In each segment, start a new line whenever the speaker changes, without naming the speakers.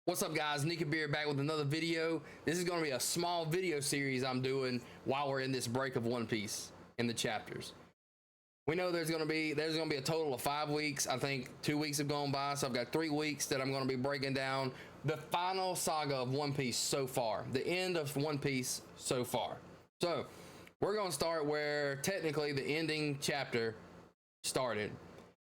What's up, guys? Nika Beer back with another video. This is going to be a small video series I'm doing while we're in this break of One Piece in the chapters. We know there's going to be a total of 5 weeks. I think 2 weeks have gone by, so I've got 3 weeks that I'm going to be breaking down the final saga of One Piece so far, the end of One Piece so far. So we're going to start where technically the ending chapter started,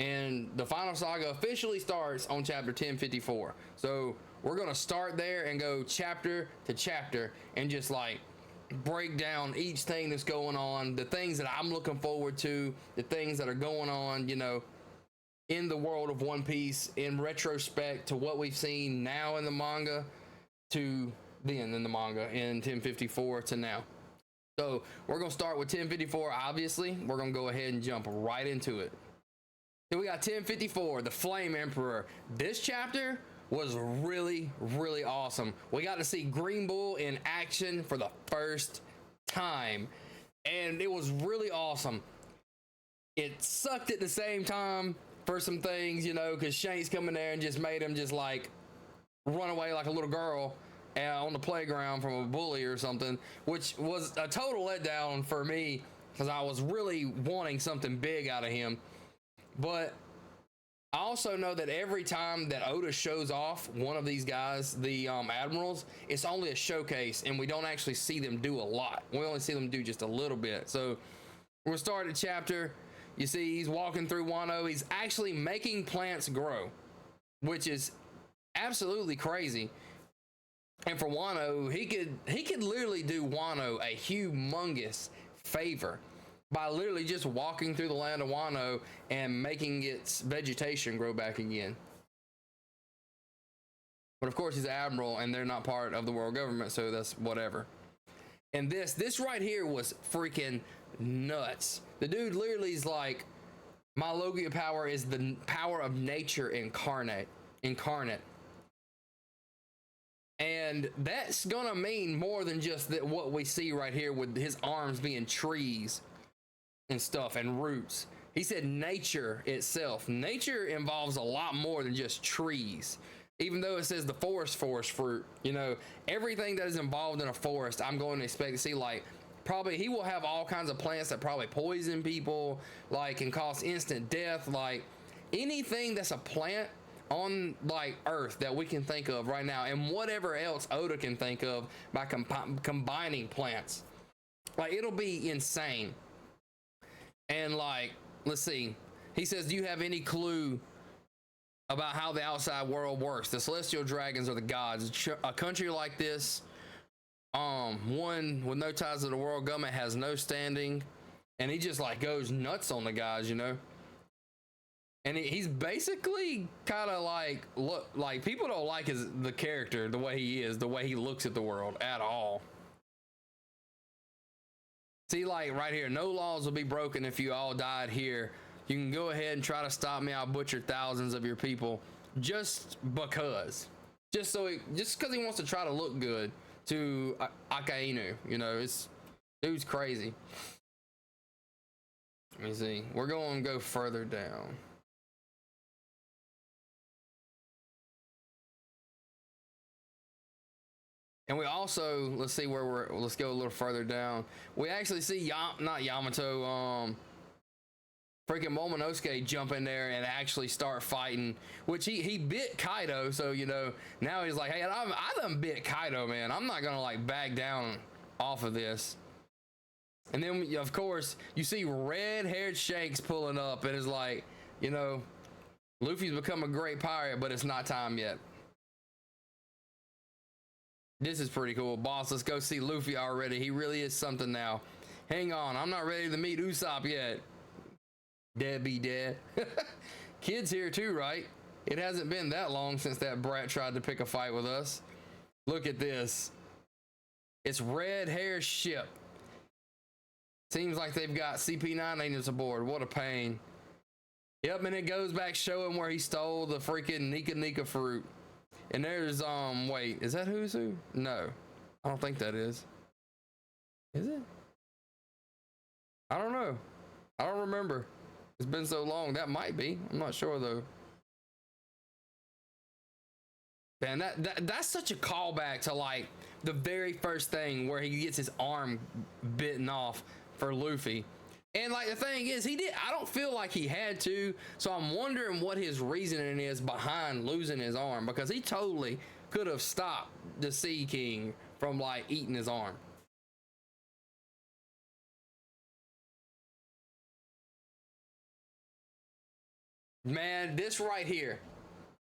and the final saga officially starts on chapter 1054. So we're going to start there and go chapter to chapter and just like break down each thing that's going on, the things that I'm looking forward to, the things that are going on, you know, in the world of One Piece in retrospect to what we've seen now in the manga to then in the manga in 1054 to now. So we're going to start with 1054. Obviously, we're going to go ahead and jump right into it. So we got 1054, the Flame Emperor. This chapter was really awesome. We got to see Green Bull in action for the first time, and it was really awesome. It sucked at the same time for some things, you know, because Shanks coming there and just made him just like run away like a little girl on the playground from a bully or something, which was a total letdown for me because I was really wanting something big out of him. But I also know that every time that Oda shows off one of these guys, the admirals, it's only a showcase, and we don't actually see them do a lot. We only see them do just a little bit. So we're starting the chapter. You see he's walking through Wano. He's actually making plants grow, which is absolutely crazy. And for Wano, he could literally do Wano a humongous favor by literally just walking through the land of Wano and making its vegetation grow back again. But of course, he's an admiral, and they're not part of the world government, so that's whatever. And this right here was freaking nuts. The dude literally is like, my Logia power is the power of nature incarnate. And that's gonna mean more than just that what we see right here with his arms being trees and stuff and roots. He said nature itself. Nature involves a lot more than just trees. Even though it says the forest fruit, you know, everything that is involved in a forest, I'm going to expect to see, like, probably he will have all kinds of plants that probably poison people, like can cause instant death, like anything that's a plant on like Earth that we can think of right now, and whatever else Oda can think of by combining plants. Like, it'll be insane. And like, let's see. He says, do you have any clue about how the outside world works? The celestial dragons are the gods. A country like this, one with no ties to the world government, has no standing. And he just like goes nuts on the guys, you know. And he's basically kind of like, look, like people don't like the character, the way he is, the way he looks at the world at all. See, like right here, no laws will be broken if you all died here. You can go ahead and try to stop me. I'll butcher thousands of your people just because. Just because he wants to try to look good to Akainu. You know, dude's crazy. Let me see. We're going to go further down. And we also, let's see where let's go a little further down. We actually see not Yamato, freaking Momonosuke jump in there and actually start fighting, which he bit Kaido. So, you know, now he's like, hey, I done bit Kaido, man. I'm not going to like back down off of this. And then, of course, you see red-haired Shanks pulling up and is like, you know, Luffy's become a great pirate, but it's not time yet. This is pretty cool. Boss, let's go see Luffy already. He really is something now. Hang on, I'm not ready to meet Usopp yet. Dead be dead. Kid's here too, right? It hasn't been that long since that brat tried to pick a fight with us. Look at this. It's Red Hair's ship. Seems like they've got CP9 agents aboard. What a pain. Yep, and it goes back showing where he stole the freaking Nika fruit. And there's, wait, is that who's who? No, I don't think that is. Is it? I don't know. I don't remember. It's been so long. That might be. I'm not sure, though. Man, that's such a callback to like the very first thing where he gets his arm bitten off for Luffy. And like the thing is, I don't feel like he had to, so I'm wondering what his reasoning is behind losing his arm, because he totally could have stopped the Sea King from like eating his arm. Man, this right here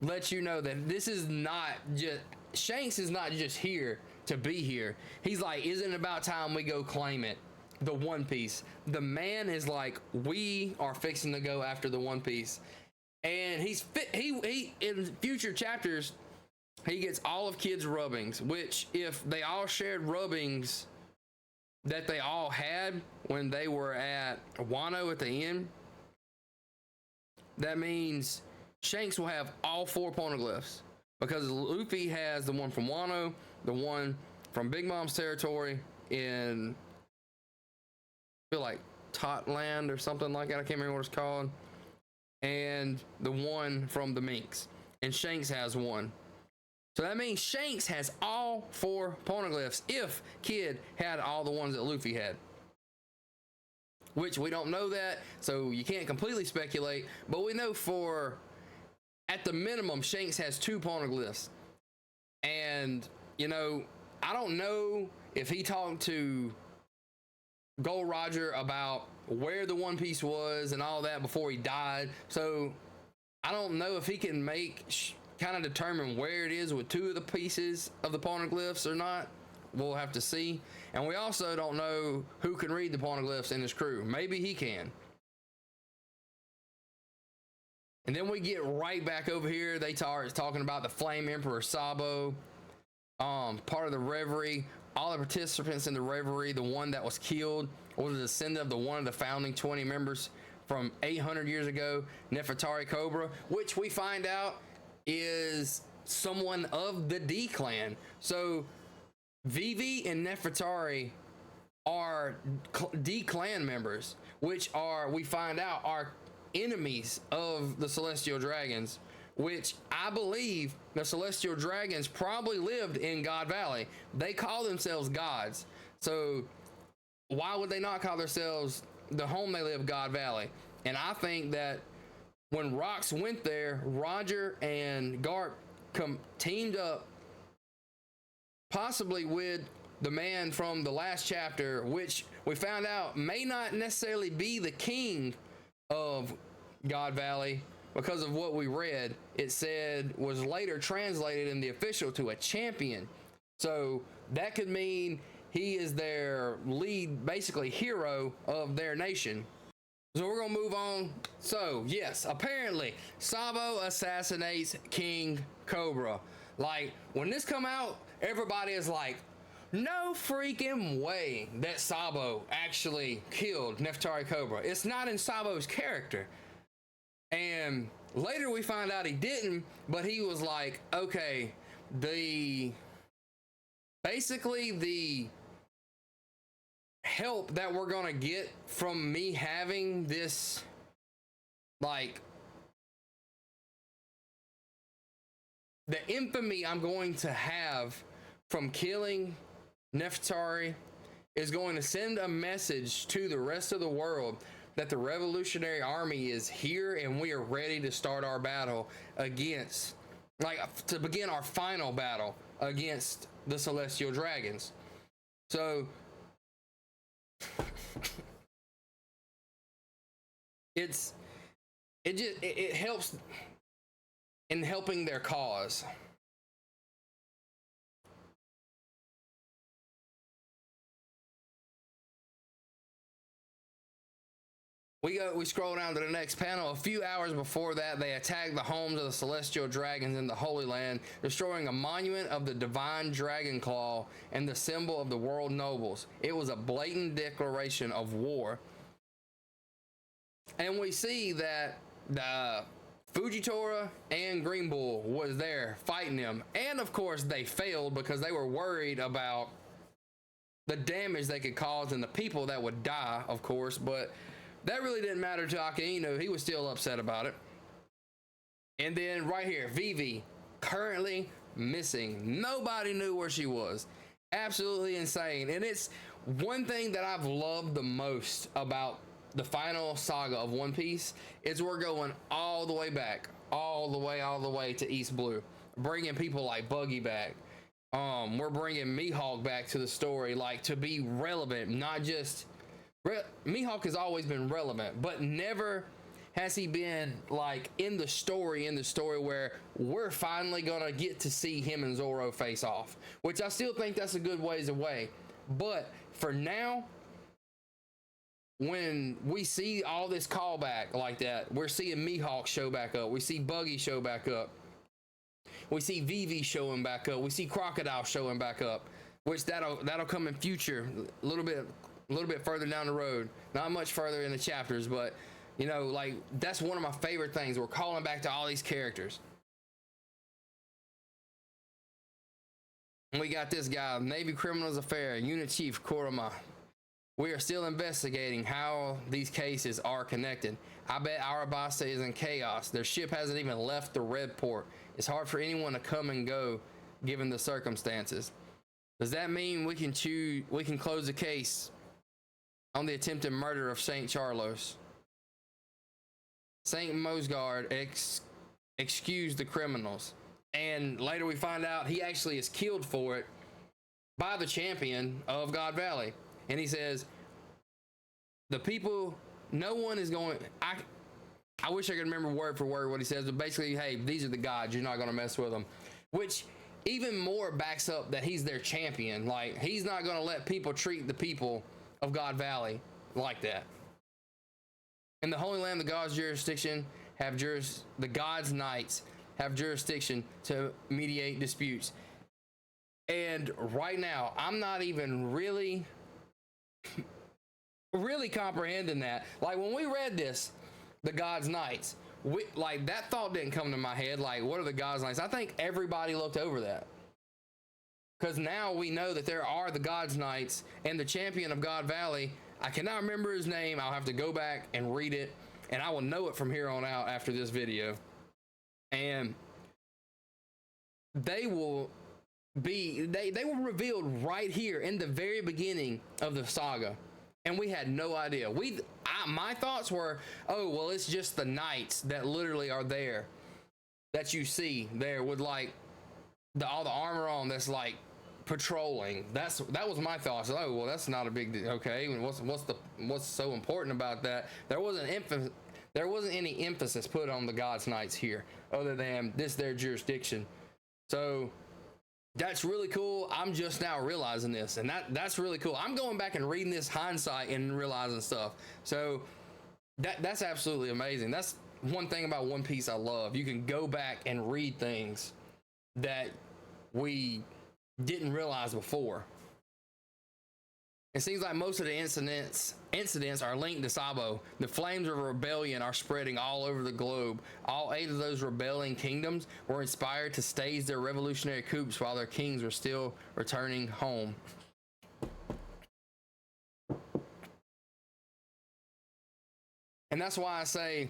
lets you know that this is not just Shanks is not just here to be here. He's like, isn't it about time we go claim it? The One Piece. The man is like, we are fixing to go after the One Piece. And he in future chapters, he gets all of Kid's rubbings, which if they all shared rubbings that they all had when they were at Wano at the end, that means Shanks will have all 4 poneglyphs, because Luffy has the one from Wano, the one from Big Mom's territory in, I feel like Totland or something like that. I can't remember what it's called. And the one from the Minks. And Shanks has one. So that means Shanks has all 4 poneglyphs if Kid had all the ones that Luffy had. Which we don't know that, so you can't completely speculate, but we know for, at the minimum, Shanks has 2 poneglyphs. And, you know, I don't know if he talked to Gold Roger about where the One Piece was and all that before he died, so I don't know if he can kind of determine where it is with 2 of the pieces of the poneglyphs or not. We'll have to see. And we also don't know who can read the poneglyphs in his crew. Maybe he can. And then we get right back over here. They talking about the Flame Emperor Sabo, part of the Reverie. All the participants in the Reverie, the one that was killed, was a descendant of one of the founding 20 members from 800 years ago, Nefertari Cobra, which we find out is someone of the D clan. So Vivi and Nefertari are D clan members, which are, we find out, are enemies of the Celestial Dragons, which I believe the Celestial Dragons probably lived in God Valley. They call themselves gods. So why would they not call themselves the home they live, God Valley? And I think that when Rox went there, Roger and Garp teamed up, possibly with the man from the last chapter, which we found out may not necessarily be the king of God Valley, because of what we read. It said was later translated in the official to a champion. So that could mean he is their lead, basically hero of their nation. So we're gonna move on. So yes, apparently Sabo assassinates King Cobra. Like, when this come out, everybody is like, no freaking way that Sabo actually killed Nefertari Cobra. It's not in Sabo's character. And later we find out he didn't, but he was like, okay, basically the help that we're gonna get from me having this, like, the infamy I'm going to have from killing Nefertari is going to send a message to the rest of the world that the Revolutionary Army is here and we are ready to start our battle against, like, to begin our final battle against the Celestial Dragons. So it helps in helping their cause. We scroll down to the next panel. A few hours before that, they attacked the homes of the Celestial Dragons in the Holy Land, destroying a monument of the Divine Dragon Claw and the symbol of the World Nobles. It was a blatant declaration of war. And we see that the Fujitora and Green Bull was there fighting them. And of course they failed because they were worried about the damage they could cause and the people that would die, of course, but that really didn't matter to Akainu. He was still upset about it. And then right here, Vivi, currently missing. Nobody knew where she was. Absolutely insane. And it's one thing that I've loved the most about the final saga of One Piece is we're going all the way back, all the way to East Blue, bringing people like Buggy back. We're bringing Mihawk back to the story, like to be relevant, not just Mihawk has always been relevant, but never has he been like in the story where we're finally gonna get to see him and Zoro face off, which I still think that's a good ways away. But for now, when we see all this callback like that, we're seeing Mihawk show back up, we see Buggy show back up, we see Vivi showing back up, we see Crocodile showing back up, which that'll come in future, a little bit further down the road, not much further in the chapters, but you know, like that's one of my favorite things. We're calling back to all these characters. And we got this guy, Navy Criminals Affair, Unit Chief Kurama. We are still investigating how these cases are connected. I bet Arabasta is in chaos. Their ship hasn't even left the red port. It's hard for anyone to come and go given the circumstances. Does that mean we can close the case on the attempted murder of St. Charlos? St. Mosgard excused the criminals. And later we find out he actually is killed for it by the champion of God Valley. And he says, the people, no one is going, I wish I could remember word for word what he says, but basically, hey, these are the gods, you're not going to mess with them. Which even more backs up that he's their champion. Like, he's not going to let people treat the people of God Valley like that. In the Holy Land, the gods' jurisdiction the gods' knights have jurisdiction to mediate disputes. And right now, I'm not even really comprehending that. Like when we read this, the gods' knights, like that thought didn't come to my head. Like, what are the gods' knights? I think everybody looked over that. Because now we know that there are the gods' knights and the champion of God Valley. I cannot remember his name. I'll have to go back and read it, and I will know it from here on out after this video. And they will were revealed right here in the very beginning of the saga, and we had no idea. My thoughts were, oh well, it's just the knights that literally are there, that you see there with like all the armor on, that's like patrolling. That was my thoughts. Oh well, that's not a big deal. Okay, what's so important about that? There wasn't any emphasis put on the gods' knights here, other than this their jurisdiction. So that's really cool. I'm just now realizing this, and that's really cool. I'm going back and reading this hindsight and realizing stuff. So that's absolutely amazing. That's one thing about One Piece I love. You can go back and read things that we didn't realize before. It seems like most of the incidents are linked to Sabo. The flames of rebellion are spreading all over the globe. All 8 of those rebelling kingdoms were inspired to stage their revolutionary coups while their kings were still returning home. And that's why I say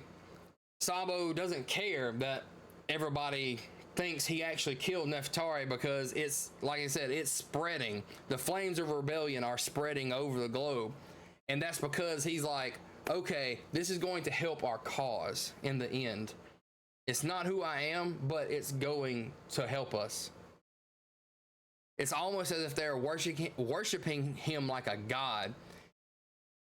Sabo doesn't care that everybody thinks he actually killed Nefertari, because it's, like I said, it's spreading. The flames of rebellion are spreading over the globe. And that's because he's like, okay, this is going to help our cause in the end. It's not who I am, but it's going to help us. It's almost as if they're worshiping him like a god.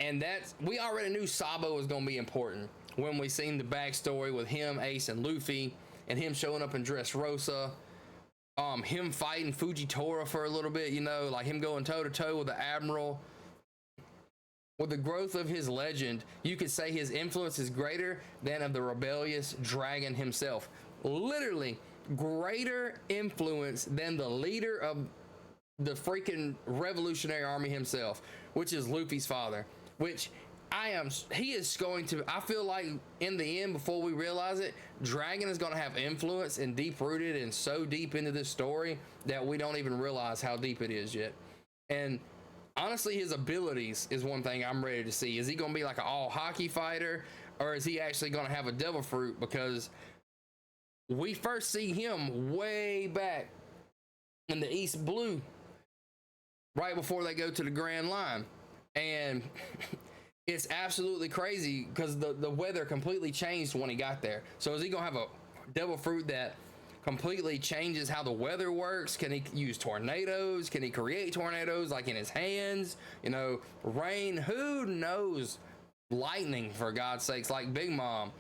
And we already knew Sabo was going to be important when we seen the backstory with him, Ace, and Luffy, and him showing up in Dressrosa, him fighting Fujitora for a little bit, you know, like him going toe-to-toe with the Admiral. With the growth of his legend, you could say his influence is greater than of the rebellious dragon himself. Literally, greater influence than the leader of the freaking Revolutionary Army himself, which is Luffy's father, which he is going to, I feel like in the end, before we realize it, Dragon is going to have influence and deep rooted and so deep into this story that we don't even realize how deep it is yet. And honestly, his abilities is one thing I'm ready to see. Is he going to be like an all hockey fighter, or is he actually going to have a devil fruit? Because we first see him way back and the east blue right before they go to the Grand Line. And it's absolutely crazy because the weather completely changed when he got there. So is he gonna have a devil fruit that completely changes how the weather works? Can he use tornadoes? Can he create tornadoes like in his hands? You know, rain, who knows? Lightning, for God's sakes, like Big Mom.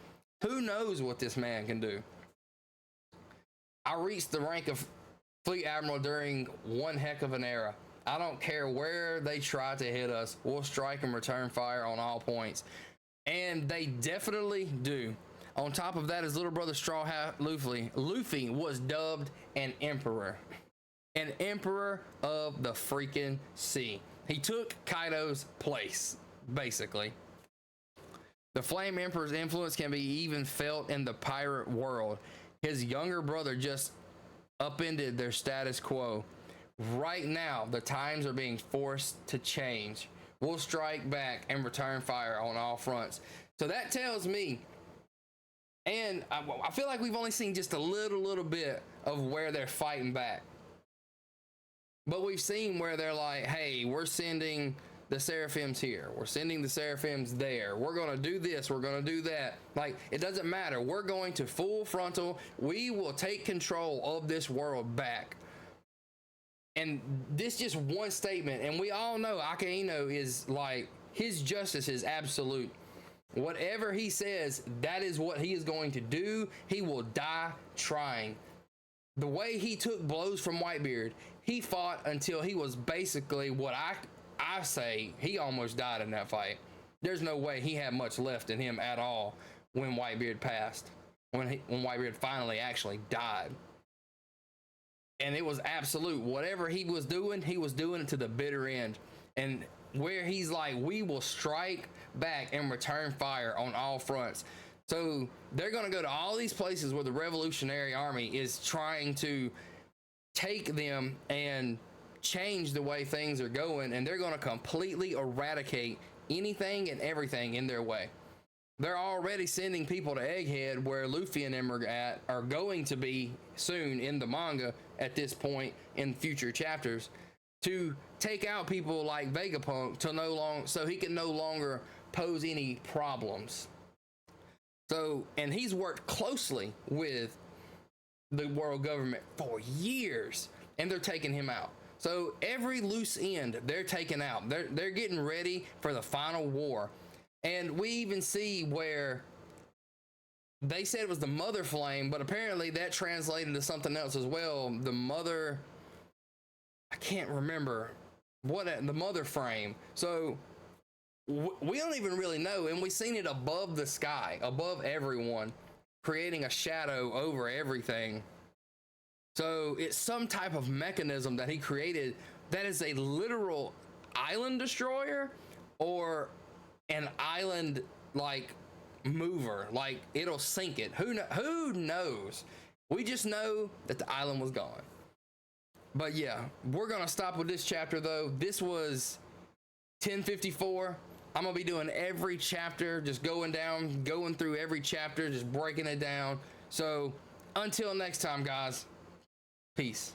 Who knows what this man can do? I reached the rank of Fleet Admiral during one heck of an era. I don't care where they try to hit us. We'll strike and return fire on all points. And they definitely do. On top of that, his little brother Straw Hat Luffy was dubbed an emperor. An emperor of the freaking sea. He took Kaido's place, basically. The Flame Emperor's influence can be even felt in the pirate world. His younger brother just upended their status quo. Right now, the times are being forced to change. We'll strike back and return fire on all fronts. So that tells me, and I feel like we've only seen just a little bit of where they're fighting back. But we've seen where they're like, hey, we're sending the Seraphims here. We're sending the Seraphims there. We're going to do this. We're going to do that. Like, it doesn't matter. We're going to full frontal. We will take control of this world back. And this just one statement. And we all know Akainu is like, his justice is absolute. Whatever he says, that is what he is going to do. He will die trying. The way he took blows from Whitebeard, he fought until he was basically what I say he almost died in that fight. There's no way he had much left in him at all when Whitebeard passed, when Whitebeard finally actually died. And it was absolute. Whatever he was doing it to the bitter end. And where he's like, we will strike back and return fire on all fronts. So they're going to go to all these places where the Revolutionary Army is trying to take them and change the way things are going, and they're going to completely eradicate anything and everything in their way. They're already sending people to Egghead, where Luffy and them are going to be soon in the manga at this point in future chapters, to take out people like Vegapunk so he can no longer pose any problems. So, and he's worked closely with the world government for years, and they're taking him out. So every loose end they're taking out. They're getting ready for the final war. And we even see where they said it was the Mother Flame, but apparently that translated to something else as well. The Mother, I can't remember the Mother Frame. So we don't even really know, and we've seen it above the sky, above everyone, creating a shadow over everything. So it's some type of mechanism that he created that is a literal island destroyer, or an island like mover, like it'll sink it. Who knows? We just know that the island was gone. But yeah, we're gonna stop with this chapter though. This was 1054. I'm gonna be doing every chapter, just going through every chapter, just breaking it down. So until next time, guys, peace.